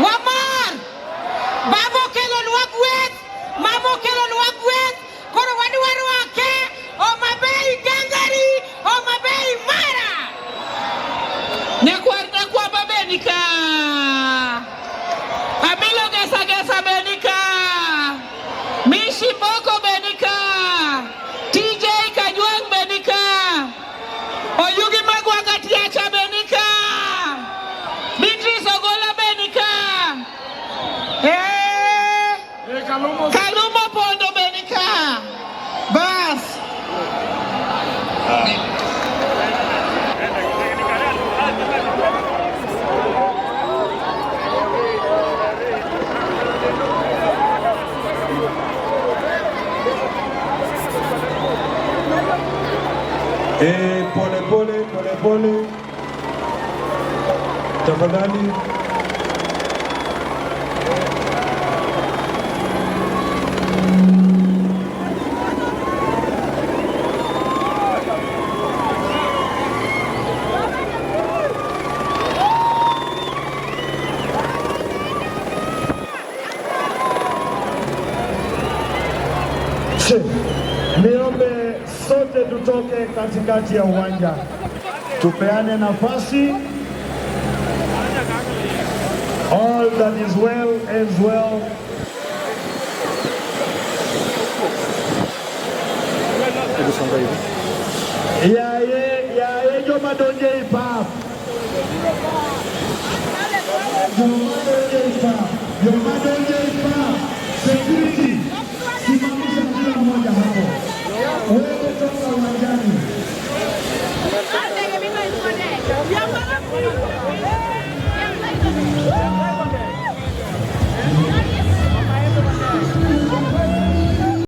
Wamar. Babo kelon wagwet. Mamo kelon wagwet. Koro wadu wake. Homabay gangari. Homabay mara. Nekwa babenika. Abilo gesa benika. Mishi boko benika. TJ Kajwang benika. Oyugi magwaga tiacha benika. Beatrice Ogola benika. Kalumo pondo benika. Bas. Pole. Tafadhali. Niombe sote tutoke katikati ya uwanja. Tupeane nafasi. All that is well ends well. Yeah, joma donje ipap. Joma donje ipap.